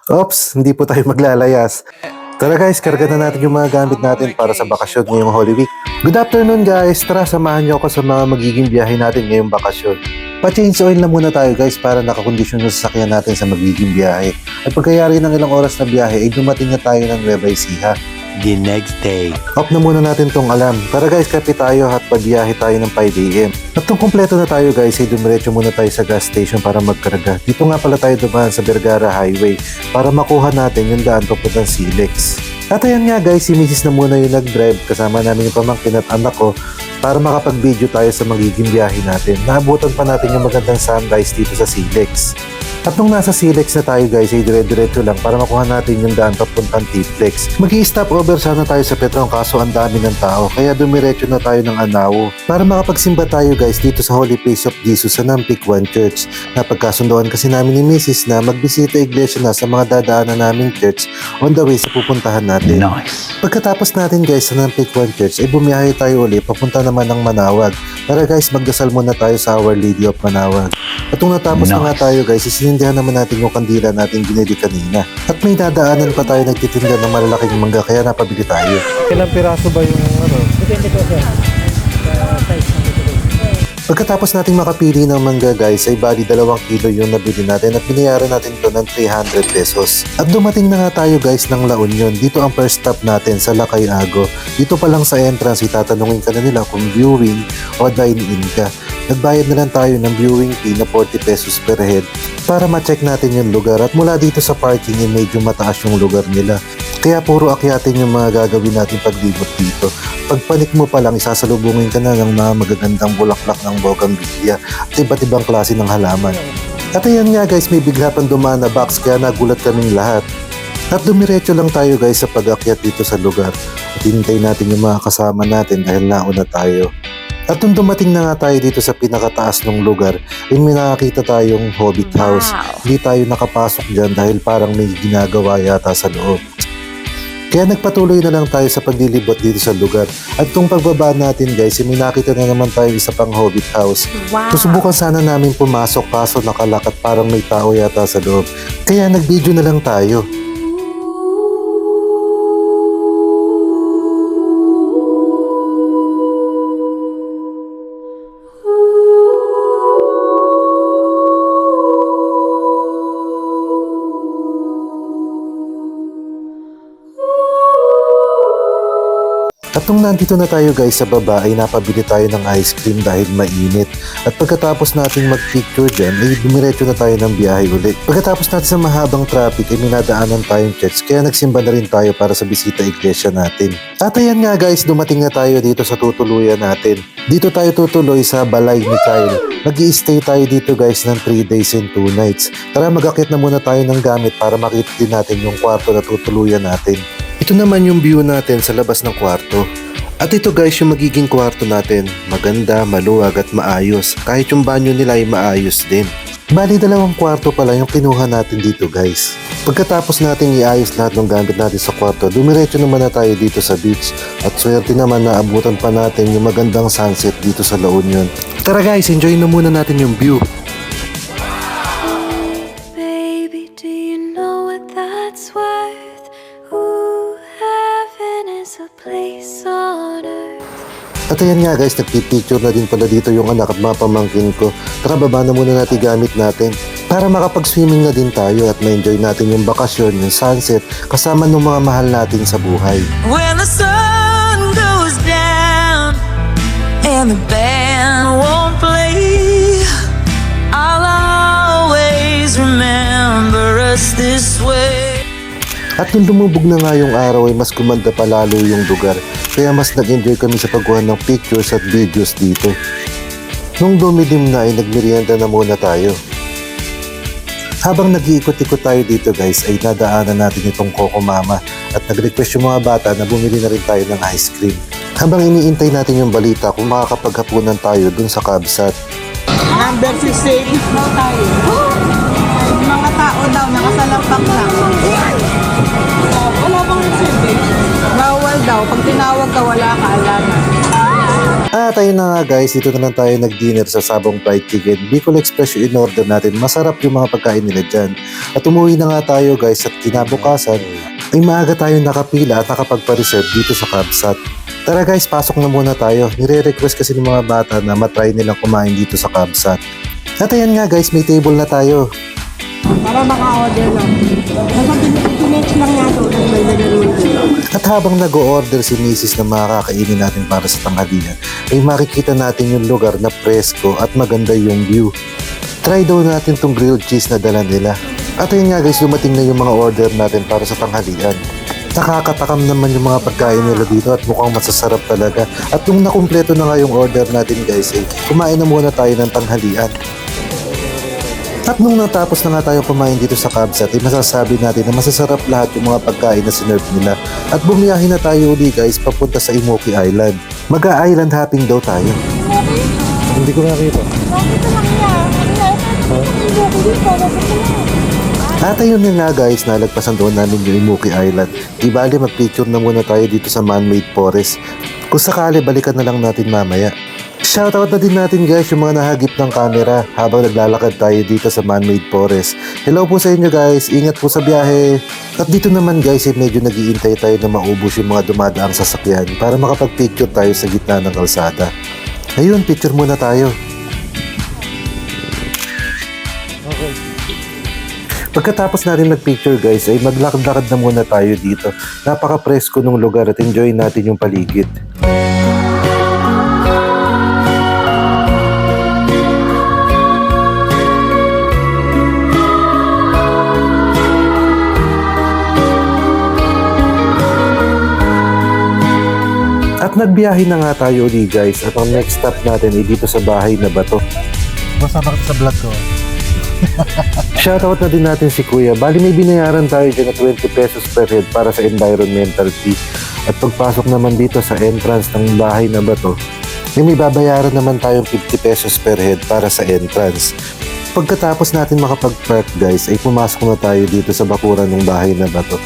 Ops, hindi po tayo maglalayas. Tara guys, karga na natin yung mga gamit natin para sa bakasyon ngayong Holy Week. Good afternoon guys, tara samahan niyo ako sa mga magiging biyahe natin ngayong bakasyon. Pa-change oil na muna tayo guys para nakakondisyon yung sasakyan natin sa magiging biyahe. At pagkayari ng ilang oras na biyahe ay dumating na tayo ng Nueva Ecija. The next day. Off na muna natin tong alarm. Tara guys, kape tayo at pabiyahe tayo ng 5 AM. At kung kumpleto na tayo guys, ay dumiretso muna tayo sa gas station para magkarga. Dito nga pala tayo dumaan sa Vergara Highway para makuha natin yung daan papuntang Silex. At ayan nga guys, si Mrs. na muna yung nag-drive kasama namin yung pamangkin at anak ko para makapag-video tayo sa magiging biyahe natin. Naabutan pa natin yung magandang sunrise dito sa Silex. At nung nasa Silex na tayo guys ay dire-diretso lang para makuha natin yung daan papuntang T-Flex. Mag-i-stop over sana tayo sa Petron kaso ang dami ng tao kaya dumiretso na tayo ng Anao para makapagsimba tayo guys dito sa Holy Face of Jesus sa Nampikwan Church. Napagkasundoan kasi namin ni Mrs. na magbisita iglesia na sa mga dadaanan naming church on the way sa pupuntahan natin. Nice. Pagkatapos natin guys sa Nampikwan Church ay bumiyahe tayo ulit papunta naman ng Manawag. Tara guys, magdasal muna tayo sa Our Lady of Manawag. At kung natapos na nga tayo guys, isinindihan naman natin yung kandila natin binili kanina. At may dadaanan pa tayo nagtitinda ng malalaking mangga kaya napabili tayo. Ilang piraso ba yung ano? Depende po sir. Size ng dito. Pagkatapos nating makapili ng mangga guys ay bali 2 kilo yung nabili natin at binayaran natin to ng 300 pesos. At dumating na nga tayo guys ng La Union. Dito ang first stop natin sa Lakay Ago. Dito pa lang sa entrance itatanungin ka na nila kung viewing o dine-in ka. Nagbayad na lang tayo ng viewing fee na 40 pesos per head para ma-check natin yung lugar at mula dito sa parking ay medyo mataas yung lugar nila. Kaya puro akyatin yung mga gagawin natin paglibot dito. Pagpanik mo pa lang isasalubungin ka na ng mga magagandang bulaklak ng bougainvillea at iba't ibang klase ng halaman. At ayan nga guys, may bigla pang dumaan na box kaya nagulat kaming lahat. At dumiretso lang tayo guys sa pag-akyat dito sa lugar. At hinintay natin yung mga kasama natin dahil nauna tayo. At nung dumating na nga tayo dito sa pinakataas ng lugar, ay may nakakita tayong Hobbit House. Hindi tayo nakapasok dyan dahil parang may ginagawa yata sa loob. Kaya nagpatuloy na lang tayo sa paglilibot dito sa lugar. At kung pagbaba natin guys, may nakita na naman tayo isa pang Hobbit House. Wow. Susubukan sana namin pumasok kaso nakalak at parang may tao yata sa loob. Kaya nag-video na lang tayo. At nung nandito na tayo guys sa baba ay napabili tayo ng ice cream dahil mainit. At pagkatapos nating mag-picture dyan ay dumiretso na tayo ng biyahe ulit. Pagkatapos natin sa mahabang traffic ay minadaanan tayong church kaya nagsimba na rin tayo para sa bisita iglesia natin. At ayan nga guys, dumating na tayo dito sa tutuluyan natin. Dito tayo tutuloy sa Balay ni Kyle. Mag-i-stay tayo dito guys ng 3 days and 2 nights. Tara mag-akit na muna tayo ng gamit para makita din natin yung kwarto na tutuluyan natin. Ito naman yung view natin sa labas ng kwarto. At ito guys yung magiging kwarto natin. Maganda, maluwag at maayos. Kahit yung banyo nila ay maayos din. Bali 2 kwarto pala yung kinuha natin dito guys. Pagkatapos natin iayos lahat ng gamit natin sa kwarto, dumiretso naman na tayo dito sa beach. At swerte naman na abutan pa natin yung magandang sunset dito sa La Union. Tara guys, enjoy na muna natin yung view. Baby, do you know what that's worth? Ooh, heaven is a place on earth. At ayan nga guys, nagpipicture na din pala dito yung anak at mga pamangkin ko. Tara baba na muna natin gamit natin para makapag-swimming na din tayo at ma-enjoy natin yung bakasyon, yung sunset kasama ng mga mahal natin sa buhay. When the sun goes down and the band won't play, I'll always remember us this way. At nung lumubog na nga yung araw ay mas gumanda pa lalo yung lugar. Kaya mas nag-enjoy kami sa pagkuha ng pictures at videos dito. Nung dumilim na ay nagmerienda na muna tayo. Habang nag-iikot-ikot tayo dito guys ay nadaanan natin itong Coco Mama at nag-request yung mga bata na bumili na rin tayo ng ice cream. Habang iniintay natin yung balita kung makakapaghapunan tayo dun sa Kabsat. Number 16 daw tayo. Mga tao daw nakasalampak lang. Wala bang reservation? Bawal daw. Pag tinawag ka, wala ka alaman. At ayun na nga guys, dito na lang tayo nag-dinner sa Sabong Fried Chicken. Bicol Express yung in-order natin. Masarap yung mga pagkain nila dyan. At umuwi na nga tayo guys at kinabukasan ay maaga tayo nakapila at nakapagpa-reserve dito sa Kabsat. Tara guys, pasok na muna tayo. Nire-request kasi ng mga bata na matry nilang kumain dito sa Kabsat. At ayan nga guys, may table na tayo. Para maka-order lang. Basta pinex lang nga ito. May naganoon. At habang nag-o-order si Mrs. na mga kakainin natin para sa tanghalian, ay makikita natin yung lugar na presko at maganda yung view. Try daw natin tong grilled cheese na dala nila. At ayun nga guys, dumating na yung mga order natin para sa tanghalian. Nakakatakam naman yung mga pagkain nila dito at mukhang masasarap talaga. At nung nakumpleto na nga yung order natin guys, ay kumain na muna tayo ng tanghalian. At nung natapos na nga tayo kumain dito sa Kabsat, ay masasabi natin na masasarap lahat yung mga pagkain na sinerve nila. At bumiyahin na tayo uli guys, papunta sa Imoki Island. Mag-island hopping daw tayo. Hindi ko nakita. At ayun na nga guys, nalagpasan doon namin yung Imoki Island. Di bali mag-picture na muna tayo dito sa man-made forest. Kung sakali, balikan na lang natin mamaya. Shoutout na din natin guys yung mga nahagip ng camera habang naglalakad tayo dito sa man-made forest. Hello po sa inyo guys, ingat po sa biyahe. At dito naman guys, medyo nag-iintay tayo na maubos yung mga dumadaang sasakyan para makapag-picture tayo sa gitna ng kalsada. Ayun, picture muna tayo. Okay. Pagkatapos natin mag-picture guys, ay maglakad-lakad na muna tayo dito. Napaka-presko ng lugar at enjoy natin yung paligid. At nagbiyahe na nga tayo ulit guys at ang next stop natin ay dito sa bahay na bato. Basta bakit sa vlog ko. Shoutout na din natin si Kuya. Bali may binayaran tayo dyan na 20 pesos per head para sa environmental fee. At pagpasok naman dito sa entrance ng bahay na bato, may babayaran naman tayong 50 pesos per head para sa entrance. Pagkatapos natin makapag-park guys, ay pumasok na tayo dito sa bakuran ng bahay na bato.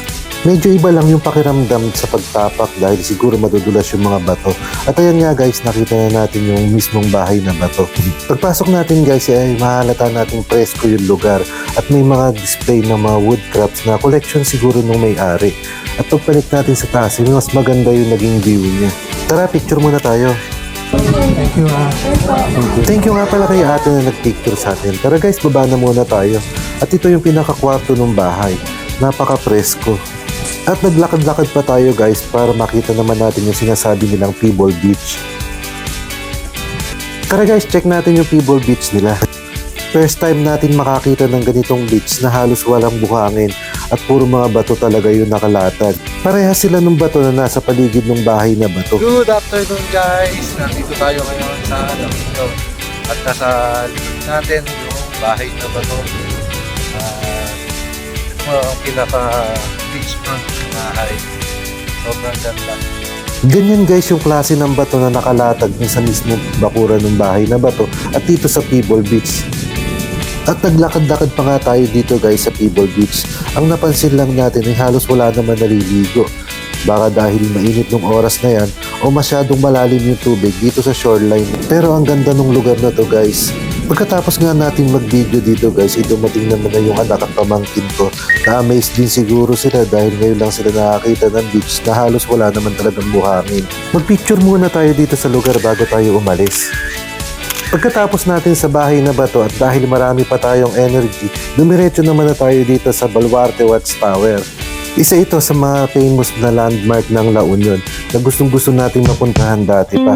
Medyo iba lang yung pakiramdam sa pagtapak dahil siguro madudulas yung mga bato. At ayan nga guys, nakita na natin yung mismong bahay na bato. Pagpasok natin guys, ay mahalata natin presko yung lugar at may mga display ng mga wood crafts na collection siguro nung may-ari. At pagpalit natin sa taas, mas maganda yung naging view niya. Tara, picture muna tayo. Thank you Thank you nga pala kay ate na nag-picture sa atin. Tara guys, baba na muna tayo. At ito yung pinakakwarto ng bahay. Napaka-presko. At naglakad-lakad pa tayo guys para makita naman natin yung sinasabi nilang Pebble Beach. Tara guys, check natin yung Pebble Beach nila. First time natin makakita ng ganitong beach na halos walang buhangin at puro mga bato talaga yung nakalatag. Parehas sila ng bato na nasa paligid ng bahay na bato. Good afternoon guys! Nandito tayo ngayon sa Lamino. At nasa likod natin yung bahay na bato. Ito ang pinaka-beachfront ng bahay. Sobrang ganda. Ganyan guys yung klase ng bato na nakalatag sa mismo bakuran ng bahay na bato at dito sa Pebble Beach. At naglakad-lakad pa nga tayo dito guys sa Pebble Beach. Ang napansin lang natin ay halos wala naman naliligo. Baka dahil mainit ng oras na yan o masyadong malalim yung tubig dito sa shoreline. Pero ang ganda ng lugar na to guys. Pagkatapos nga natin mag-video dito guys, dumating naman na yung anak at pamangkin ko. Na-amaze din siguro sila dahil ngayon lang sila nakakita ng beach na halos wala naman talagang buhangin. Mag-picture muna tayo dito sa lugar bago tayo umalis. Pagkatapos natin sa bahay na bato at dahil marami pa tayong energy, dumiretso naman na tayo dito sa Baluarte Watchtower. Isa ito sa mga famous na landmark ng La Union na gustong-gusto nating mapuntahan dati pa.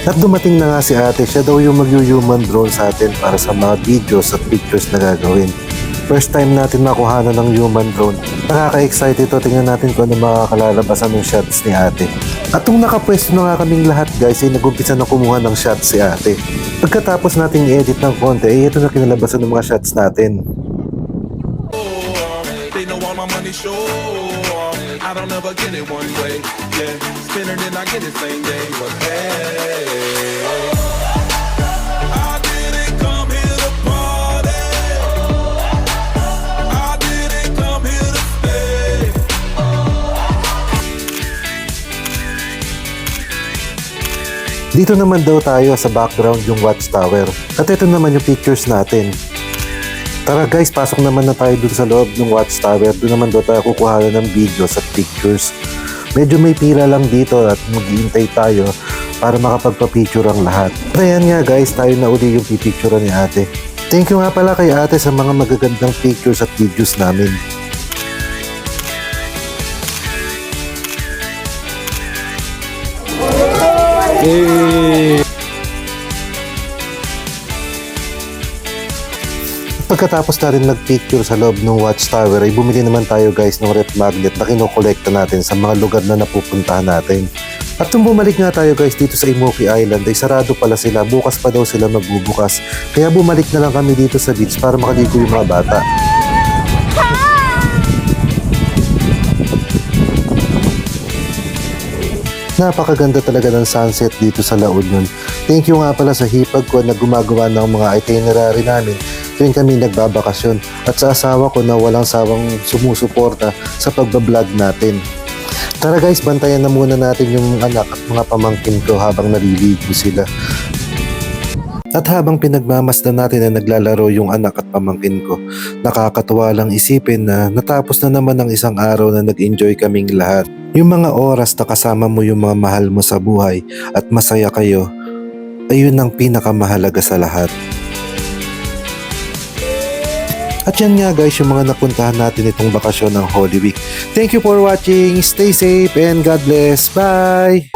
At dumating na nga si ate, siya daw yung mag-human drone sa atin para sa mga videos at pictures na gagawin. First time natin makuhanan ng human drone. Nakaka-excite ito, tingnan natin kung ano makakalalabasan ng shots ni ate. At nung nakapwesto na nga kaming lahat guys, ay nag-umpisa na kumuha ng shots si ate. Pagkatapos nating i-edit ng konti, ay ito na kinalabasan ng mga shots natin. They know all my money sure. I don't ever get it one way. Yeah, spin it and I get it same day. But hey, I didn't come here to party. I didn't come here to stay. Dito naman daw tayo sa background yung watchtower. At ito naman yung pictures natin. Tara guys, pasok naman na tayo dun sa loob ng watchtower. Doon naman daw tayo kukuha ng videos at pictures. Medyo may pila lang dito at maghihintay tayo para makapagpa-picture ang lahat. Ayan nga guys, tayo na uli yung pipicturean ni ate. Thank you nga pala kay ate sa mga magagandang pictures at videos namin. Pagkatapos natin nag-picture sa loob ng watchtower ay bumili naman tayo guys ng ref magnet na kinokolekta natin sa mga lugar na napupuntahan natin. At nung bumalik nga tayo guys dito sa Imoki Island ay sarado pala sila, bukas pa daw sila magbubukas. Kaya bumalik na lang kami dito sa beach para makaligo yung mga bata. Napakaganda talaga ng sunset dito sa La Union. Thank you nga pala sa hipag ko na gumagawa ng mga itinerary namin tuwing kami nagbabakasyon at sa asawa ko na walang sawang sumusuporta sa pagbablog natin. Tara guys, bantayan na muna natin yung anak at mga pamangkin ko habang naliligo sila. At habang pinagmamasdan natin na naglalaro yung anak at pamangkin ko, nakakatuwa lang isipin na natapos na naman ang isang araw na nag-enjoy kaming lahat. Yung mga oras na kasama mo yung mga mahal mo sa buhay at masaya kayo, ayun ang pinakamahalaga sa lahat. At yan nga guys yung mga napuntahan natin itong bakasyon ng Holy Week. Thank you for watching, stay safe and God bless, bye!